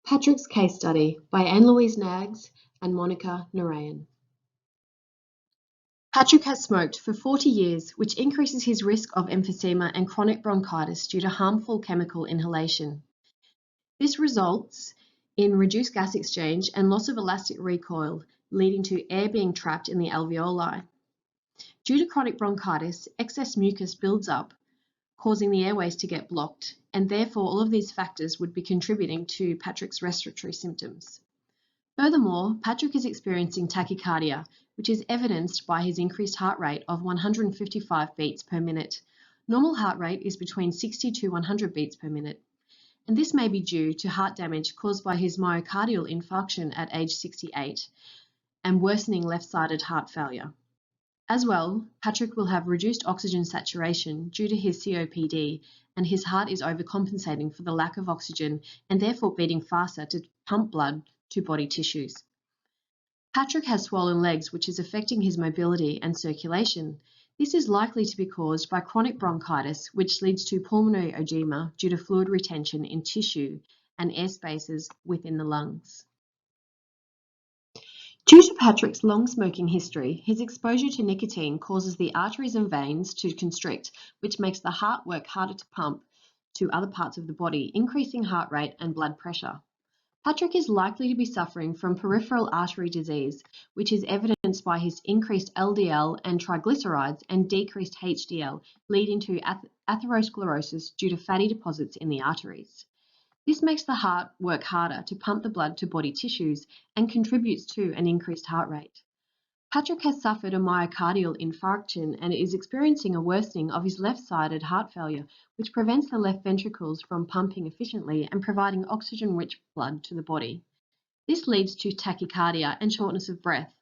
Patrick's Case Study by Anne-Louise Knaggs and Monica Narayan. Patrick has smoked for 40 years, which increases his risk of emphysema and chronic bronchitis due to harmful chemical inhalation. This results in reduced gas exchange and loss of elastic recoil, leading to air being trapped in the alveoli. Due to chronic bronchitis, excess mucus builds up, causing the airways to get blocked, and therefore all of these factors would be contributing to Patrick's respiratory symptoms. Furthermore, Patrick is experiencing tachycardia, which is evidenced by his increased heart rate of 155 beats per minute. Normal heart rate is between 60 to 100 beats per minute, and this may be due to heart damage caused by his myocardial infarction at age 68 and worsening left-sided heart failure. As well, Patrick will have reduced oxygen saturation due to his COPD, and his heart is overcompensating for the lack of oxygen and therefore beating faster to pump blood to body tissues. Patrick has swollen legs, which is affecting his mobility and circulation. This is likely to be caused by chronic bronchitis, which leads to pulmonary edema due to fluid retention in tissue and air spaces within the lungs. Due to Patrick's long smoking history, his exposure to nicotine causes the arteries and veins to constrict, which makes the heart work harder to pump to other parts of the body, increasing heart rate and blood pressure. Patrick is likely to be suffering from peripheral artery disease, which is evidenced by his increased LDL and triglycerides and decreased HDL, leading to atherosclerosis due to fatty deposits in the arteries. This makes the heart work harder to pump the blood to body tissues and contributes to an increased heart rate. Patrick has suffered a myocardial infarction and is experiencing a worsening of his left-sided heart failure, which prevents the left ventricles from pumping efficiently and providing oxygen-rich blood to the body. This leads to tachycardia and shortness of breath.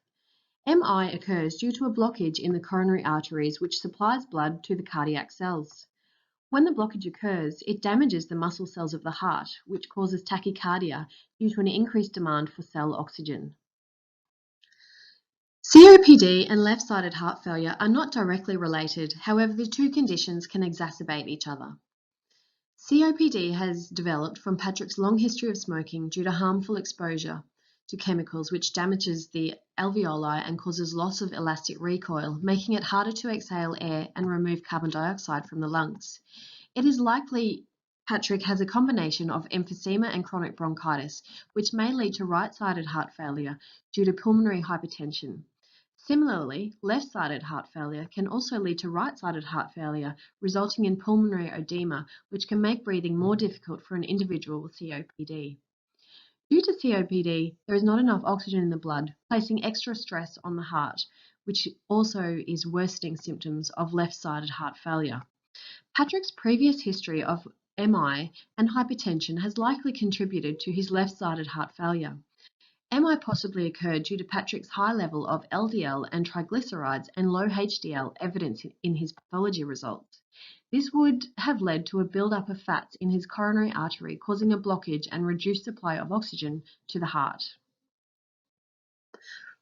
MI occurs due to a blockage in the coronary arteries, which supplies blood to the cardiac cells. When the blockage occurs, it damages the muscle cells of the heart, which causes tachycardia due to an increased demand for cell oxygen. COPD and left-sided heart failure are not directly related, however the two conditions can exacerbate each other. COPD has developed from Patrick's long history of smoking due to harmful exposure to chemicals which damages the alveoli and causes loss of elastic recoil, making it harder to exhale air and remove carbon dioxide from the lungs. It is likely Patrick has a combination of emphysema and chronic bronchitis, which may lead to right-sided heart failure due to pulmonary hypertension. Similarly, left-sided heart failure can also lead to right-sided heart failure, resulting in pulmonary edema, which can make breathing more difficult for an individual with COPD. Due to COPD, there is not enough oxygen in the blood, placing extra stress on the heart, which also is worsening symptoms of left-sided heart failure. Patrick's previous history of MI and hypertension has likely contributed to his left-sided heart failure. MI possibly occurred due to Patrick's high level of LDL and triglycerides and low HDL evidence in his pathology results. This would have led to a buildup of fats in his coronary artery, causing a blockage and reduced supply of oxygen to the heart.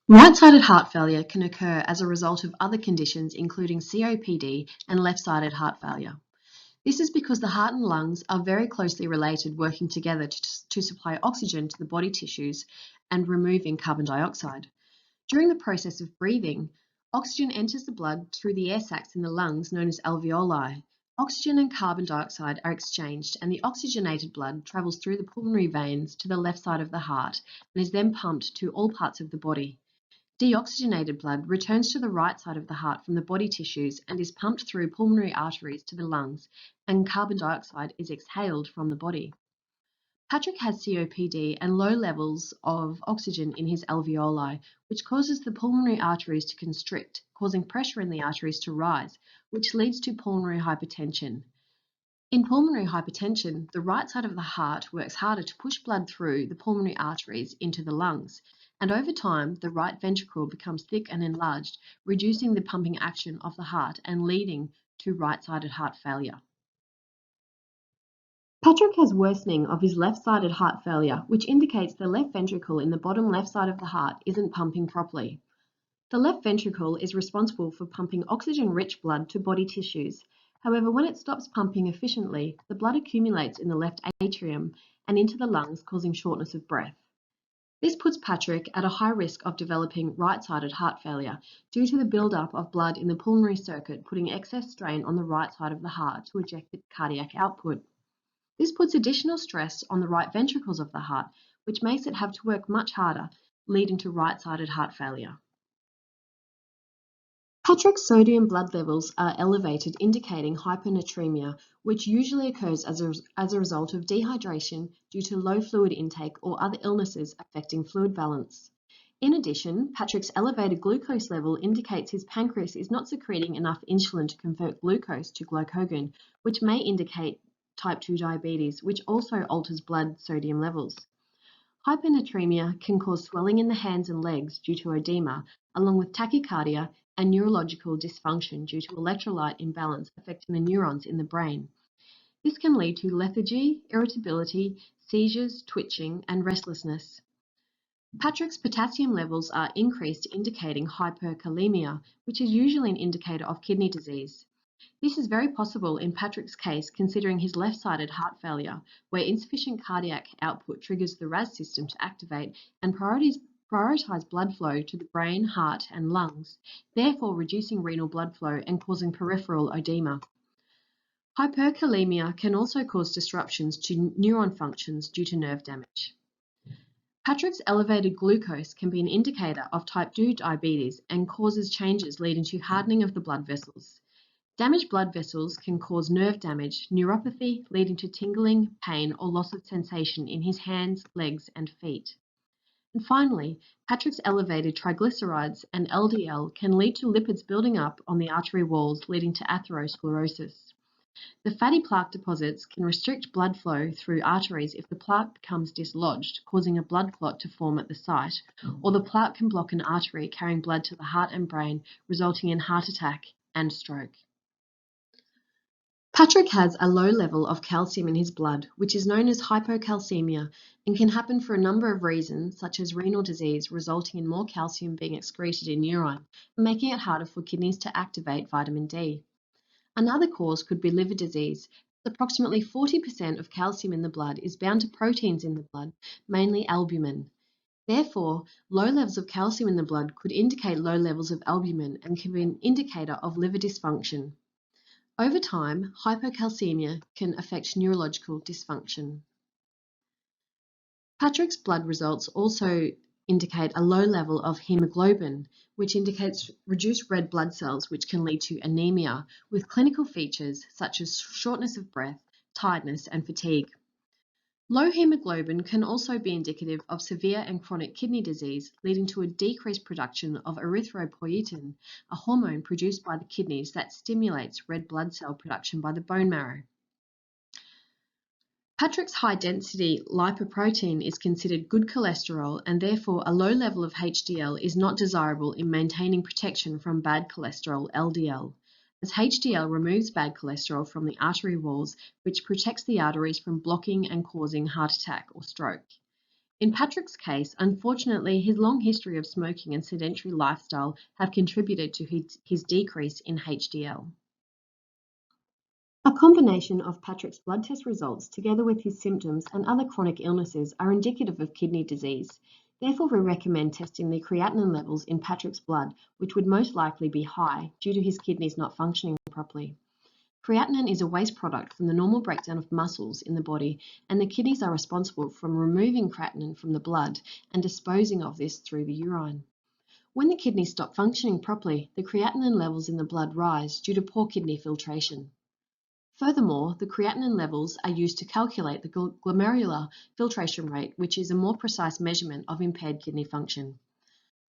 Right-sided heart failure can occur as a result of other conditions including COPD and left-sided heart failure. This is because the heart and lungs are very closely related, working together to supply oxygen to the body tissues and removing carbon dioxide. During the process of breathing, oxygen enters the blood through the air sacs in the lungs known as alveoli. Oxygen and carbon dioxide are exchanged, and the oxygenated blood travels through the pulmonary veins to the left side of the heart and is then pumped to all parts of the body. Deoxygenated blood returns to the right side of the heart from the body tissues and is pumped through pulmonary arteries to the lungs, and carbon dioxide is exhaled from the body. Patrick has COPD and low levels of oxygen in his alveoli, which causes the pulmonary arteries to constrict, causing pressure in the arteries to rise, which leads to pulmonary hypertension. In pulmonary hypertension, the right side of the heart works harder to push blood through the pulmonary arteries into the lungs, and over time, the right ventricle becomes thick and enlarged, reducing the pumping action of the heart and leading to right-sided heart failure. Patrick has worsening of his left-sided heart failure, which indicates the left ventricle in the bottom left side of the heart isn't pumping properly. The left ventricle is responsible for pumping oxygen-rich blood to body tissues. However, when it stops pumping efficiently, the blood accumulates in the left atrium and into the lungs, causing shortness of breath. This puts Patrick at a high risk of developing right-sided heart failure due to the build-up of blood in the pulmonary circuit, putting excess strain on the right side of the heart to eject the cardiac output. This puts additional stress on the right ventricles of the heart, which makes it have to work much harder, leading to right-sided heart failure. Patrick's sodium blood levels are elevated, indicating hyponatremia, which usually occurs as a result of dehydration due to low fluid intake or other illnesses affecting fluid balance. In addition, Patrick's elevated glucose level indicates his pancreas is not secreting enough insulin to convert glucose to glycogen, which may indicate type 2 diabetes, which also alters blood sodium levels. Hyponatremia can cause swelling in the hands and legs due to edema, along with tachycardia and neurological dysfunction due to electrolyte imbalance affecting the neurons in the brain. This can lead to lethargy, irritability, seizures, twitching, and restlessness. Patrick's potassium levels are increased, indicating hyperkalemia, which is usually an indicator of kidney disease. This is very possible in Patrick's case, considering his left-sided heart failure, where insufficient cardiac output triggers the RAS system to activate and prioritize blood flow to the brain, heart, and lungs, therefore reducing renal blood flow and causing peripheral edema. Hyperkalemia can also cause disruptions to neuron functions due to nerve damage. Patrick's elevated glucose can be an indicator of type 2 diabetes and causes changes leading to hardening of the blood vessels. Damaged blood vessels can cause nerve damage, neuropathy, leading to tingling, pain, or loss of sensation in his hands, legs, and feet. And finally, Patrick's elevated triglycerides and LDL can lead to lipids building up on the artery walls, leading to atherosclerosis. The fatty plaque deposits can restrict blood flow through arteries if the plaque becomes dislodged, causing a blood clot to form at the site, or the plaque can block an artery carrying blood to the heart and brain, resulting in heart attack and stroke. Patrick has a low level of calcium in his blood, which is known as hypocalcemia, and can happen for a number of reasons, such as renal disease resulting in more calcium being excreted in urine, making it harder for kidneys to activate vitamin D. Another cause could be liver disease. Approximately 40% of calcium in the blood is bound to proteins in the blood, mainly albumin. Therefore, low levels of calcium in the blood could indicate low levels of albumin and can be an indicator of liver dysfunction. Over time, hypocalcemia can affect neurological dysfunction. Patrick's blood results also indicate a low level of hemoglobin, which indicates reduced red blood cells, which can lead to anemia, with clinical features such as shortness of breath, tiredness, and fatigue. Low hemoglobin can also be indicative of severe and chronic kidney disease, leading to a decreased production of erythropoietin, a hormone produced by the kidneys that stimulates red blood cell production by the bone marrow. Patrick's high-density lipoprotein is considered good cholesterol, and therefore a low level of HDL is not desirable in maintaining protection from bad cholesterol, LDL, as HDL removes bad cholesterol from the artery walls, which protects the arteries from blocking and causing heart attack or stroke. In Patrick's case, unfortunately, his long history of smoking and sedentary lifestyle have contributed to his decrease in HDL. A combination of Patrick's blood test results together with his symptoms and other chronic illnesses are indicative of kidney disease. Therefore, we recommend testing the creatinine levels in Patrick's blood, which would most likely be high due to his kidneys not functioning properly. Creatinine is a waste product from the normal breakdown of muscles in the body, and the kidneys are responsible for removing creatinine from the blood and disposing of this through the urine. When the kidneys stop functioning properly, the creatinine levels in the blood rise due to poor kidney filtration. Furthermore, the creatinine levels are used to calculate the glomerular filtration rate, which is a more precise measurement of impaired kidney function.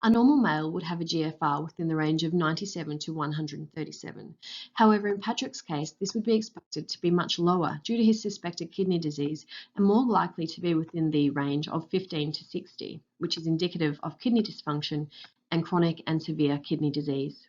A normal male would have a GFR within the range of 97 to 137. However, in Patrick's case, this would be expected to be much lower due to his suspected kidney disease and more likely to be within the range of 15 to 60, which is indicative of kidney dysfunction and chronic and severe kidney disease.